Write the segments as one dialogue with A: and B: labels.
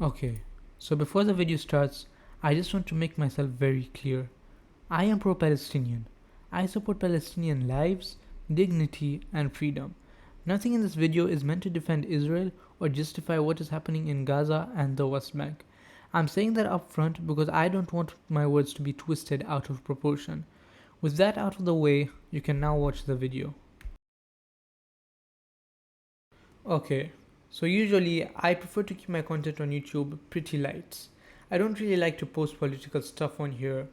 A: Okay, so before the video starts, I just want to make myself very clear. I am pro-Palestinian. I support Palestinian lives, dignity, and freedom. Nothing in this video is meant to defend Israel or justify what is happening in Gaza and the West Bank. I'm saying that up front because I don't want my words to be twisted out of proportion. With that out of the way, you can now watch the video. Okay, so usually I prefer to keep my content on YouTube pretty light. I don't really like to post political stuff on here,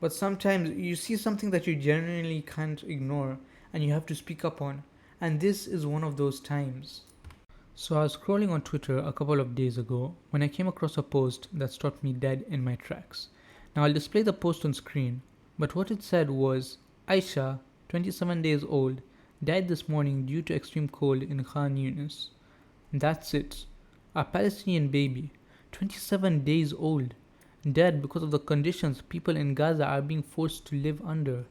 A: but sometimes you see something that you genuinely can't ignore and you have to speak up on, and this is one of those times. So I was scrolling on Twitter a couple of days ago when I came across a post that stopped me dead in my tracks. Now I'll display the post on screen, but what it said was, Aisha, 27 days old, died this morning due to extreme cold in Khan Yunis. That's it. A Palestinian baby, 27 days old, dead because of the conditions people in Gaza are being forced to live under.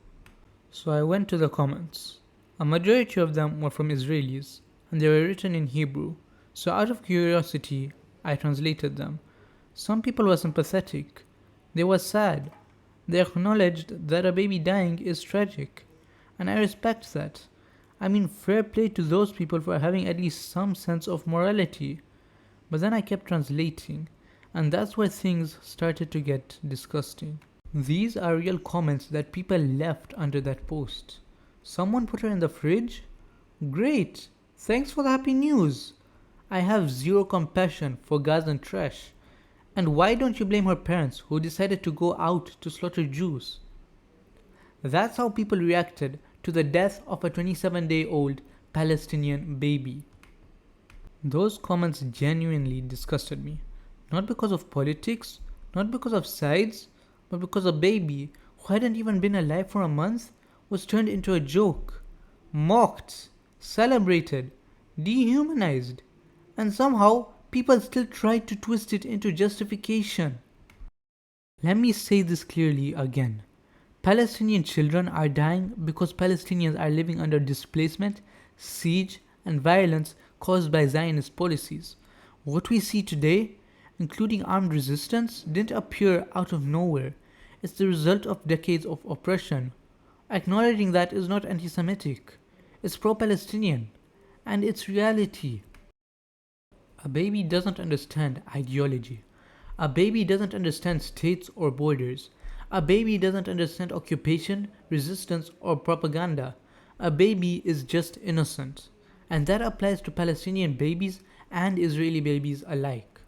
A: So I went to the comments. A majority of them were from Israelis, and they were written in Hebrew, so out of curiosity, I translated them. Some people were sympathetic. They were sad. They acknowledged that a baby dying is tragic, and I respect that. I mean, fair play to those people for having at least some sense of morality. But then I kept translating, and that's where things started to get disgusting. These are real comments that people left under that post. Someone put her in the fridge? Great! Thanks for the happy news! I have zero compassion for Gazan trash. And why don't you blame her parents who decided to go out to slaughter Jews? That's how people reacted to the death of a 27-day-old Palestinian baby. Those comments genuinely disgusted me. Not because of politics, not because of sides, but because a baby who hadn't even been alive for a month was turned into a joke, mocked, celebrated, dehumanized, and somehow people still tried to twist it into justification. Let me say this clearly again. Palestinian children are dying because Palestinians are living under displacement, siege, and violence caused by Zionist policies. What we see today, including armed resistance, didn't appear out of nowhere. It's the result of decades of oppression. Acknowledging that is not anti-Semitic. It's pro-Palestinian. And it's reality. A baby doesn't understand ideology. A baby doesn't understand states or borders. A baby doesn't understand occupation, resistance, or propaganda. A baby is just innocent. And that applies to Palestinian babies and Israeli babies alike.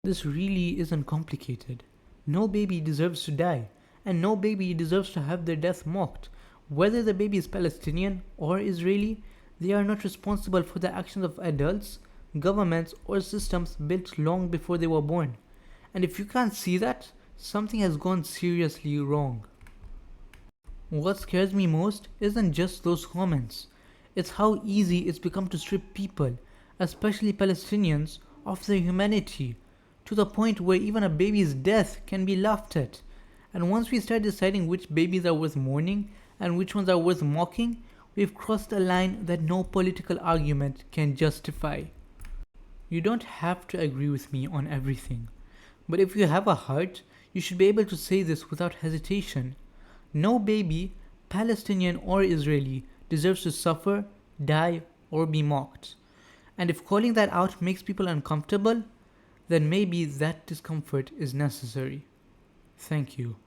A: This really isn't complicated. No baby deserves to die, and no baby deserves to have their death mocked. Whether the baby is Palestinian or Israeli, they are not responsible for the actions of adults, governments, or systems built long before they were born. And if you can't see that, something has gone seriously wrong. What scares me most isn't just those comments. It's how easy it's become to strip people, especially Palestinians, of their humanity, to the point where even a baby's death can be laughed at. And once we start deciding which babies are worth mourning and which ones are worth mocking, we've crossed a line that no political argument can justify. You don't have to agree with me on everything, but if you have a heart, you should be able to say this without hesitation. No baby, Palestinian or Israeli, deserves to suffer, die, or be mocked. And if calling that out makes people uncomfortable, then maybe that discomfort is necessary. Thank you.